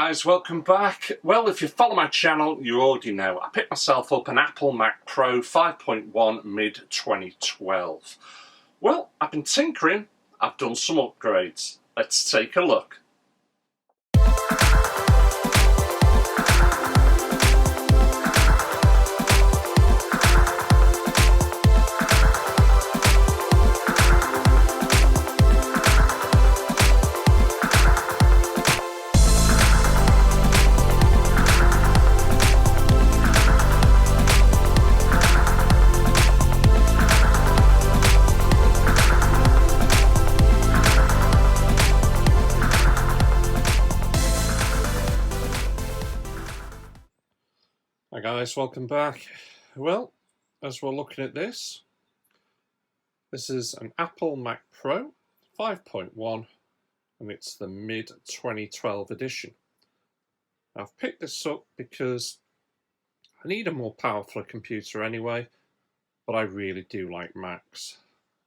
guys, welcome back. Well, if you follow my channel, you already know I picked myself up an Apple Mac Pro 5.1 mid-2012. Well, I've been tinkering, I've done some upgrades. Let's take a look. Hi guys, welcome back. Well, as we're looking at this is an Apple Mac Pro 5.1 and it's the mid-2012 edition. I've picked this up because I need a more powerful computer anyway, but I really do like Macs.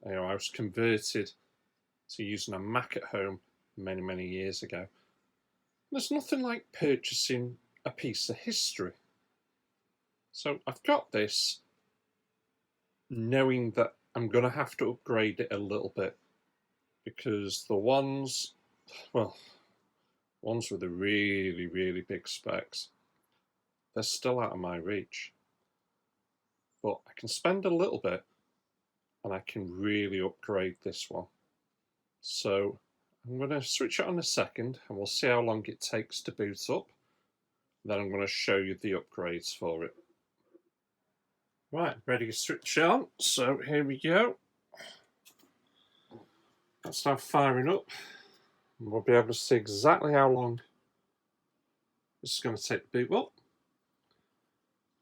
You know, I was converted to using a Mac at home many years ago. There's nothing like purchasing a piece of history. So I've got this knowing that I'm going to have to upgrade it a little bit because the ones with the really big specs, they're still out of my reach. But I can spend a little bit and I can really upgrade this one. So I'm going to switch it on a second and we'll see how long it takes to boot up. Then I'm going to show you the upgrades for it. Right, ready to switch on, so here we go. That's now firing up. And we'll be able to see exactly how long this is going to take to boot up.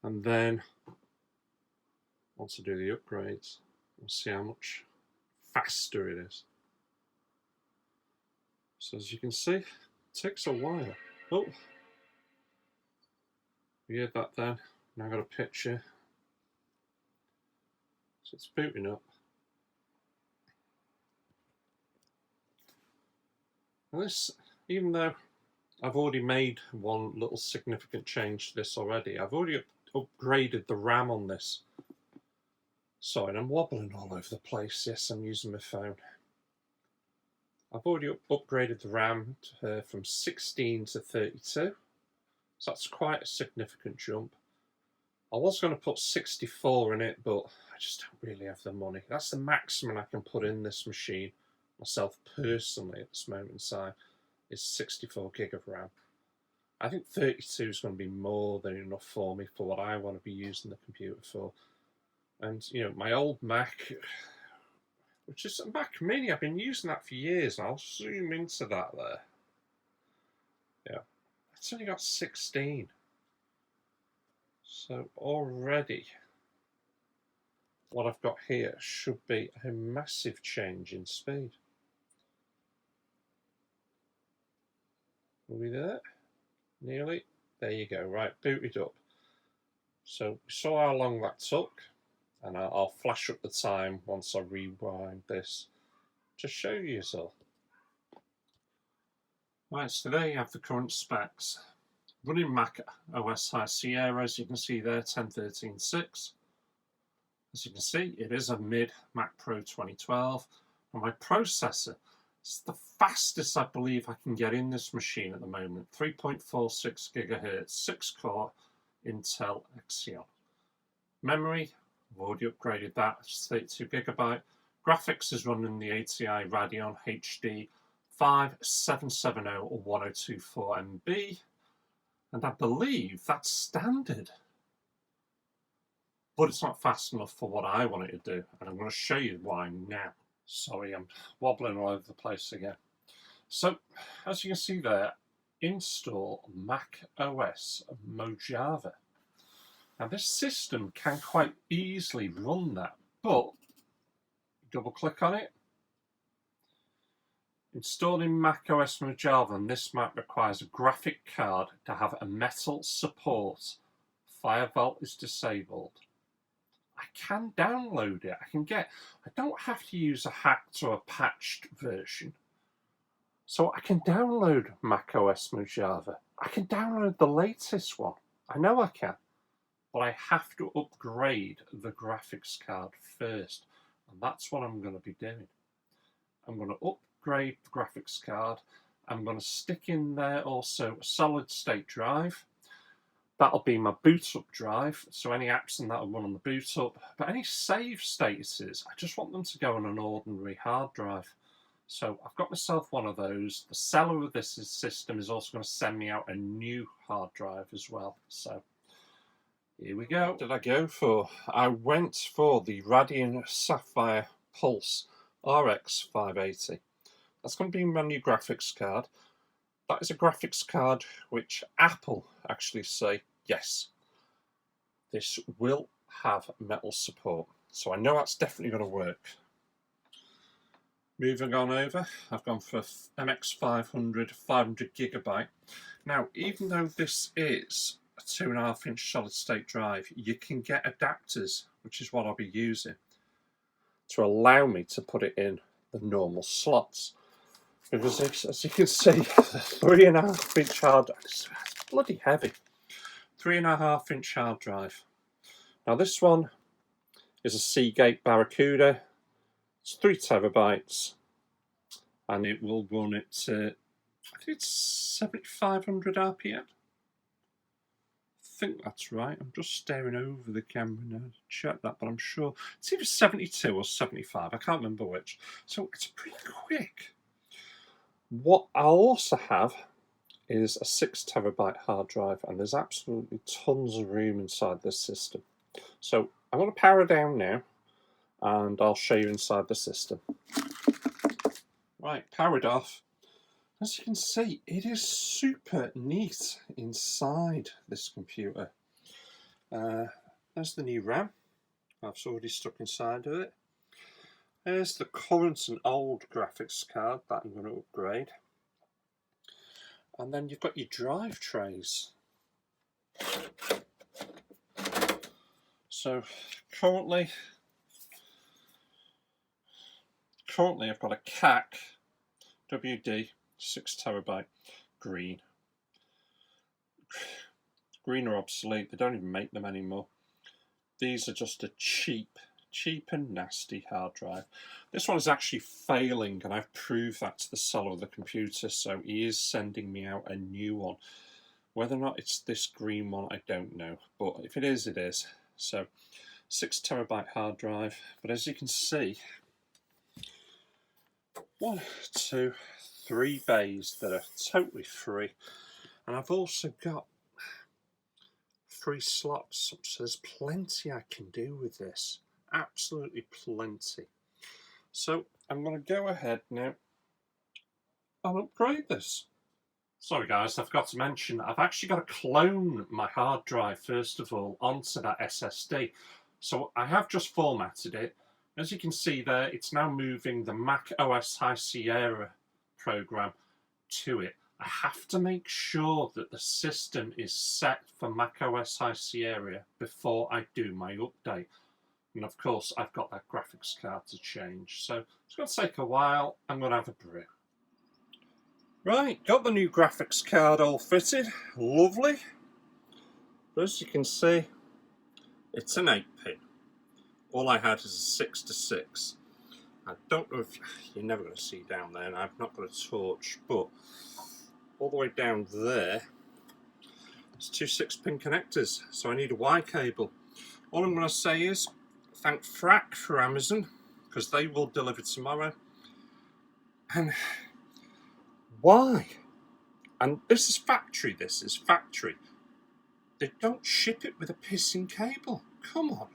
And then, once I do the upgrades, we'll see how much faster it is. So as you can see, it takes a while. Oh, you heard that then. Now I've got a picture. So it's booting up. Now this, even though I've already made one little significant change to this already, I've already upgraded the RAM on this. Sorry, and I'm wobbling all over the place. Yes, I'm using my phone. I've already upgraded the RAM from 16 to 32. So that's quite a significant jump. I was going to put 64 in it, but I just don't really have the money. That's the maximum I can put in this machine, myself personally at this moment in time, is 64 gig of RAM. I think 32 is going to be more than enough for me for what I want to be using the computer for. And, you know, my old Mac, which is a Mac Mini, I've been using that for years, and I'll zoom into that there. Yeah, it's only got 16. So already what I've got here should be a massive change in speed. Are we there? Nearly. There you go. Right, booted up. So we saw how long that took, and I'll flash up the time once I rewind this to show you all. Right, so there you have the current specs. Running macOS High Sierra, as you can see there, 10.13.6. As you can see, it is a mid Mac Pro 2012. And my processor is the fastest I believe I can get in this machine at the moment. 3.46 gigahertz, 6-core Intel Xeon. Memory, I've already upgraded that, it's 32 gigabyte. Graphics is running the ATI Radeon HD 5770 or 1024 MB. And I believe that's standard. But it's not fast enough for what I want it to do. And I'm going to show you why now. Sorry, I'm wobbling all over the place again. So, as you can see there, install macOS Mojave. Now this system can quite easily run that. But, double click on it. Installing macOS Mojave on this Mac requires a graphic card to have a metal support. Firewall is disabled. I can download it. I don't have to use a hacked or a patched version. So I can download macOS Mojave. I can download the latest one. I know I can. But I have to upgrade the graphics card first. And that's what I'm going to be doing. I'm going to upgrade the graphics card. I'm going to stick in there also a solid state drive. That'll be my boot up drive. So any apps in that will run on the boot up. But any save statuses, I just want them to go on an ordinary hard drive. So I've got myself one of those. The seller of this system is also going to send me out a new hard drive as well. So here we go. What did I go for? I went for the Radeon Sapphire Pulse RX 580. That's going to be my new graphics card. That is a graphics card which Apple actually say, yes, this will have metal support. So I know that's definitely going to work. Moving on over, I've gone for MX500 500GB. Now, even though this is a 2.5-inch solid state drive, you can get adapters, which is what I'll be using, to allow me to put it in the normal slots. Because as you can see, the 3.5-inch hard drive, it's bloody heavy. 3.5-inch hard drive. Now this one is a Seagate Barracuda. It's 3 terabytes, and it will run at I think it's 7,500 RPM. I think that's right. I'm just staring over the camera now to check that, but I'm sure it's either 72 or 75. I can't remember which. So it's pretty quick. What I'll also have is a 6 terabyte hard drive, and there's absolutely tons of room inside this system. So I'm going to power it down now, and I'll show you inside the system. Right, powered off. As you can see, it is super neat inside this computer. There's the new RAM. I've already stuck inside of it. There's the current and old graphics card that I'm going to upgrade. And then you've got your drive trays. So currently I've got a CAC WD 6 terabyte green. Green are obsolete, they don't even make them anymore. These are just a cheap and nasty hard drive. This one is actually failing, and I've proved that to the seller of the computer, so he is sending me out a new one. Whether or not it's this green one, I don't know, but if it is, it is. So 6 terabyte hard drive, but as you can see, 1, 2, 3 bays that are totally free, and I've also got 3 slots, so there's plenty I can do with this. Absolutely plenty. So I'm going to go ahead now and upgrade this. Sorry guys, I forgot to mention I've actually got to clone my hard drive first of all onto that SSD. So I have just formatted it. As you can see there, it's now moving the macOS High Sierra program to it. I have to make sure that the system is set for macOS High Sierra before I do my update. And of course, I've got that graphics card to change. So it's going to take a while. I'm going to have a brew. Right, got the new graphics card all fitted. Lovely. But as you can see, it's an 8-pin. All I had is a 6 to 6. I don't know if you're never going to see down there, and I've not got a torch, but all the way down there, there's 2 6-pin connectors. So I need a Y cable. All I'm going to say is, thank Frack for Amazon, because they will deliver tomorrow. And why? And this is factory, They don't ship it with a pissing cable. Come on.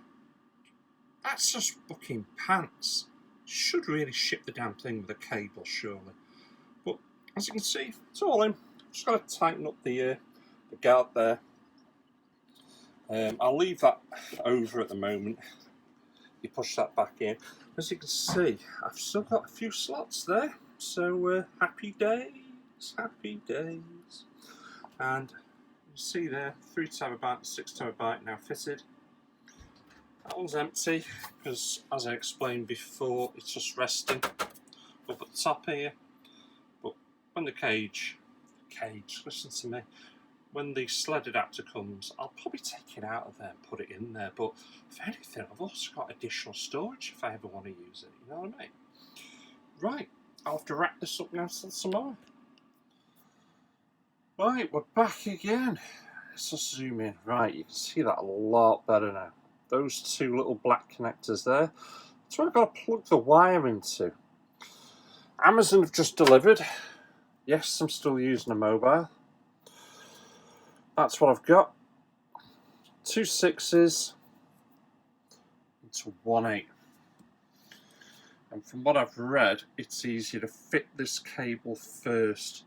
That's just fucking pants. Should really ship the damn thing with a cable, surely. But as you can see, it's all in. Just got to tighten up the guard there. I'll leave that over at the moment. You push that back in. As you can see, I've still got a few slots there. So happy days, happy days. And you see there, 3 terabyte, 6 terabyte now fitted. That one's empty because, as I explained before, it's just resting up at the top here. But when the cage, listen to me, when the sled adapter comes, I'll probably take it out of there and put it in there. But if anything, I've also got additional storage if I ever want to use it. You know what I mean? Right, I'll have to wrap this up now till tomorrow. Right, we're back again. Let's just zoom in. Right, you can see that a lot better now. Those two little black connectors there. That's where I've got to plug the wire into. Amazon have just delivered. Yes, I'm still using a mobile. That's what I've got. 2 6s into 1 8. And from what I've read, it's easier to fit this cable first.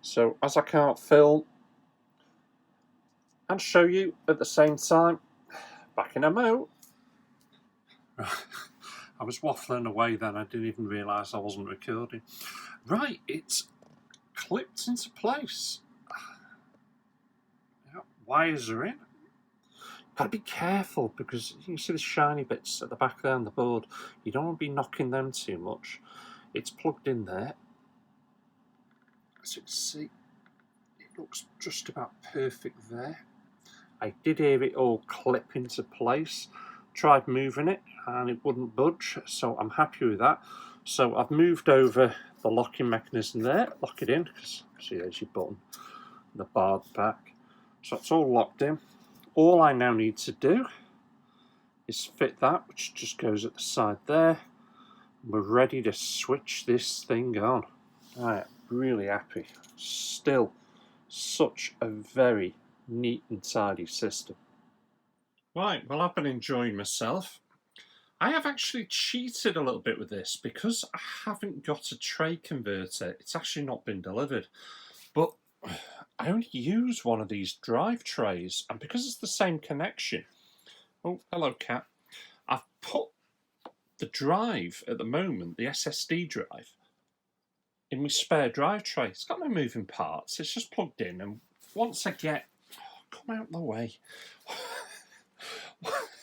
So as I can't film and show you at the same time, back in a mo. I was waffling away then, I didn't even realise I wasn't recording. Right, it's clipped into place. Yeah, wires are in. Gotta be careful because you can see the shiny bits at the back there on the board. You don't want to be knocking them too much. It's plugged in there. As you can see, it looks just about perfect there. I did hear it all clip into place. Tried moving it and it wouldn't budge, so I'm happy with that. So I've moved over the locking mechanism there, lock it in, because see there's your button, the bar at the back. So it's all locked in. All I now need to do is fit that, which just goes at the side there. We're ready to switch this thing on. I'm really happy. Still such a very neat and tidy system. Right, well, I've been enjoying myself. I have actually cheated a little bit with this because I haven't got a tray converter. It's actually not been delivered. But I only use one of these drive trays, and because it's the same connection, oh, hello cat, I've put the drive at the moment, the SSD drive, in my spare drive tray. It's got no moving parts, it's just plugged in, and once I get, come out of the way,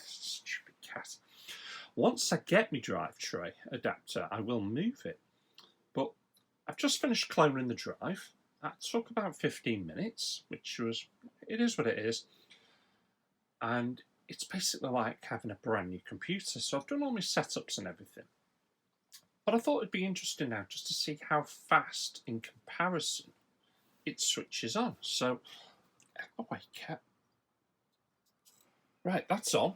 stupid cat. Once I get my drive tray adapter, I will move it. But I've just finished cloning the drive. That took about 15 minutes, which was, it is what it is. And it's basically like having a brand new computer. So I've done all my setups and everything. But I thought it'd be interesting now just to see how fast in comparison it switches on. So, oh wait, cat. Right, that's on.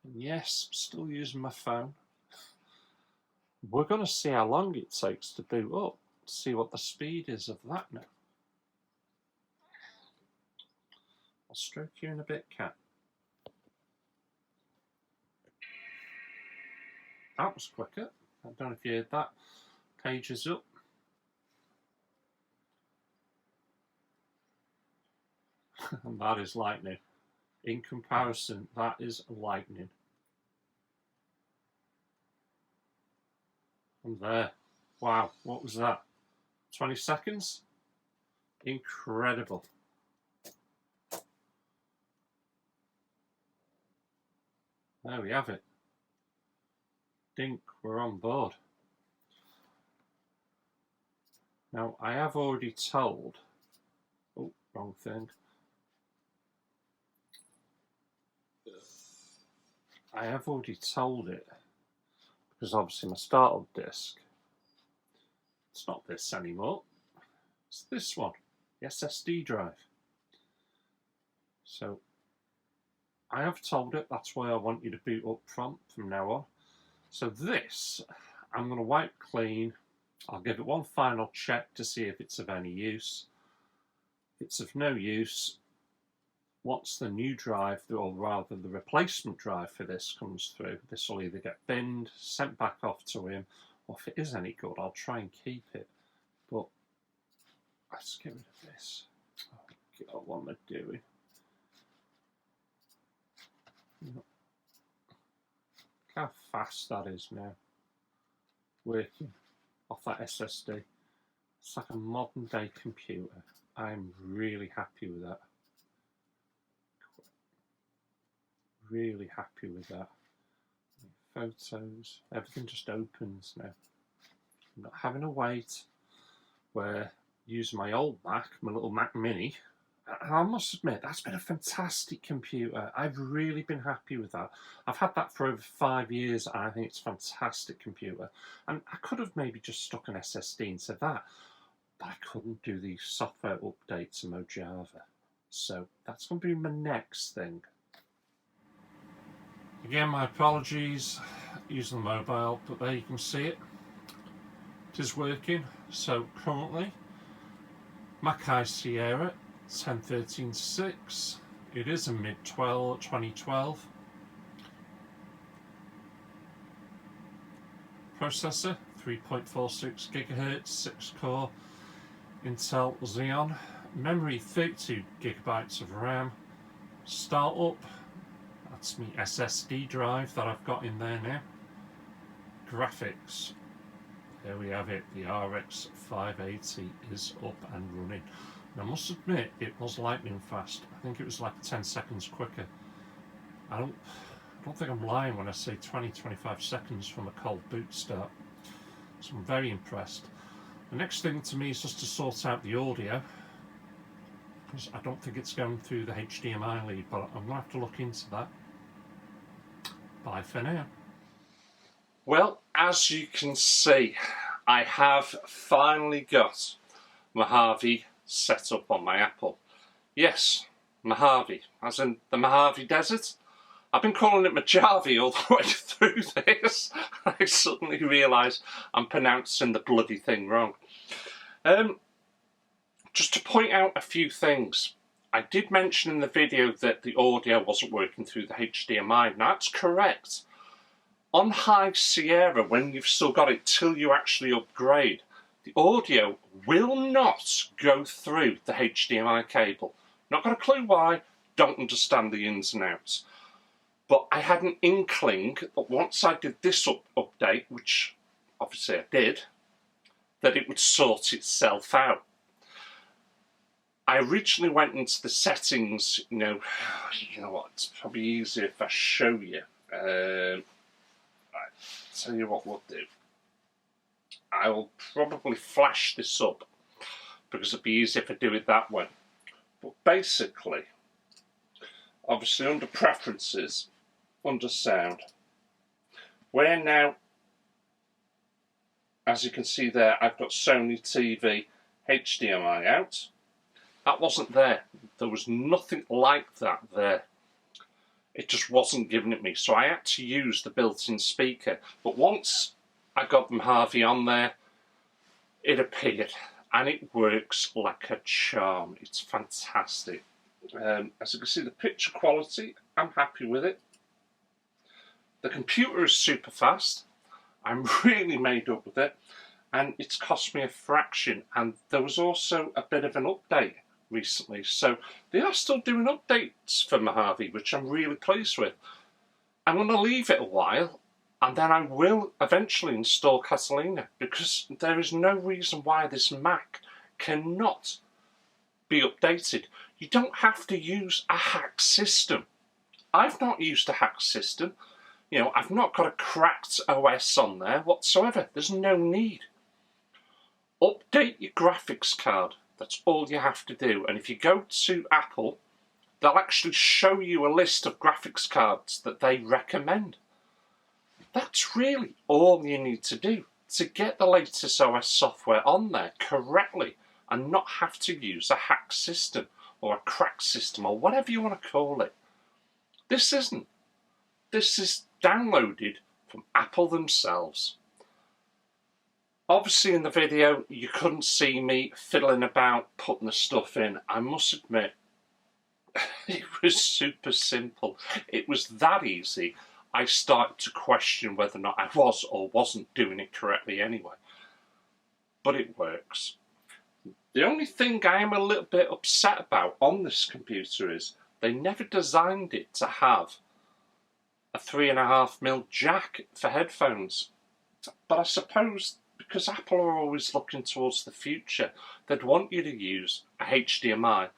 And yes, I'm still using my phone. We're going to see how long it takes to boot up, see what the speed is of that now. I'll stroke you in a bit, cat. That was quicker. I don't know if you heard that. Page is up. And that is lightning. In comparison, that is lightning. And there. Wow, what was that? 20 seconds? Incredible. There we have it. Dink, we're on board. Now, I have already told... Oh, wrong thing. I have already told it, because obviously my startup disk, it's not this anymore, it's this one, the SSD drive. So I have told it that's where I want you to boot up from now on. So this, I'm going to wipe clean. I'll give it one final check to see if it's of any use. If it's of no use, once the new drive, or rather the replacement drive for this comes through, this will either get binned, sent back off to him, or if it is any good, I'll try and keep it. But let's get rid of this. Oh God, what am I doing? Look how fast that is now. Working off that SSD. It's like a modern day computer. I'm really happy with that. Really happy with that. Photos, everything just opens now. I'm not having to wait where using my old Mac, my little Mac Mini. And I must admit, that's been a fantastic computer. I've really been happy with that. I've had that for over 5 years, and I think it's a fantastic computer. And I could have maybe just stuck an SSD into that, but I couldn't do the software updates in Mojave. So that's going to be my next thing. Again, my apologies using the mobile, but there you can see it. It is working. So currently, ATI Sierra 10.13.6. It is a mid-2012 processor, 3.46 GHz, 6-core Intel Xeon. Memory 32 GB of RAM. Startup. That's my SSD drive that I've got in there now. Graphics. There we have it. The RX 580 is up and running. And I must admit, it was lightning fast. I think it was like 10 seconds quicker. I don't think I'm lying when I say 20-25 seconds from a cold boot start. So I'm very impressed. The next thing to me is just to sort out the audio, because I don't think it's going through the HDMI lead, but I'm going to have to look into that. Bye for now. Well, as you can see, I have finally got Mojave set up on my Apple. Yes, Mojave, as in the Mojave Desert. I've been calling it Mojave all the way through this. I suddenly realise I'm pronouncing the bloody thing wrong. Just to point out a few things. I did mention in the video that the audio wasn't working through the HDMI. Now, that's correct. On High Sierra, when you've still got it till you actually upgrade, the audio will not go through the HDMI cable. Not got a clue why, don't understand the ins and outs. But I had an inkling that once I did this update, which obviously I did, that it would sort itself out. I originally went into the settings, you know what, it's probably easier if I show you. Right, tell you what we'll do. I will probably flash this up because it'd be easier if I do it that way. But basically, obviously under preferences, under sound, where now, as you can see there, I've got Sony TV HDMI out. That wasn't there. There was nothing like that there. It just wasn't giving it me. So I had to use the built-in speaker. But once I got the Mojave on there, it appeared. And it works like a charm. It's fantastic. As you can see, the picture quality, I'm happy with it. The computer is super fast. I'm really made up with it. And it's cost me a fraction. And there was also a bit of an update recently, so they are still doing updates for Mojave, which I'm really pleased with. I'm going to leave it a while, and then I will eventually install Catalina, because there is no reason why this Mac cannot be updated. You don't have to use a hack system. I've not used a hack system. You know, I've not got a cracked OS on there whatsoever. There's no need. Update your graphics card. That's all you have to do. And if you go to Apple, they'll actually show you a list of graphics cards that they recommend. That's really all you need to do to get the latest OS software on there correctly and not have to use a hack system or a crack system or whatever you want to call it. This isn't. This is downloaded from Apple themselves. Obviously in the video you couldn't see me fiddling about putting the stuff in. I must admit, it was super simple. It was that easy. I started to question whether or not I was or wasn't doing it correctly anyway. But it works. The only thing I am a little bit upset about on this computer is they never designed it to have a 3.5mm jack for headphones. But I suppose because Apple are always looking towards the future, they'd want you to use a HDMI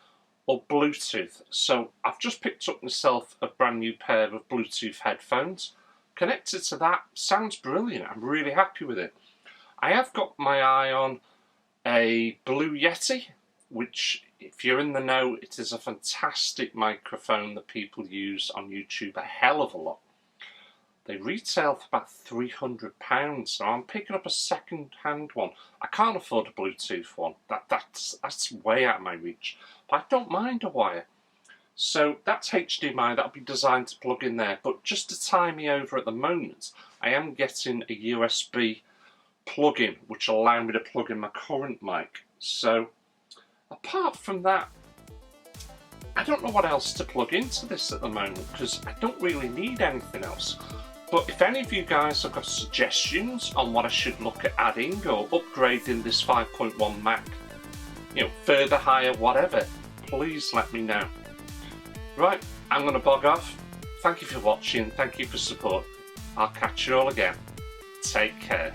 or Bluetooth. So I've just picked up myself a brand new pair of Bluetooth headphones. Connected to that, sounds brilliant. I'm really happy with it. I have got my eye on a Blue Yeti, which, if you're in the know, it is a fantastic microphone that people use on YouTube a hell of a lot. They retail for about £300, so I'm picking up a second-hand one. I can't afford a Bluetooth one. That's way out of my reach. But I don't mind a wire. So that's HDMI, that'll be designed to plug in there. But just to tie me over at the moment, I am getting a USB plug-in, which will allow me to plug in my current mic. So apart from that, I don't know what else to plug into this at the moment, because I don't really need anything else. But if any of you guys have got suggestions on what I should look at adding or upgrading this 5.1 Mac, you know, further, higher, whatever, please let me know. Right, I'm going to bog off. Thank you for watching, thank you for support. I'll catch you all again. Take care.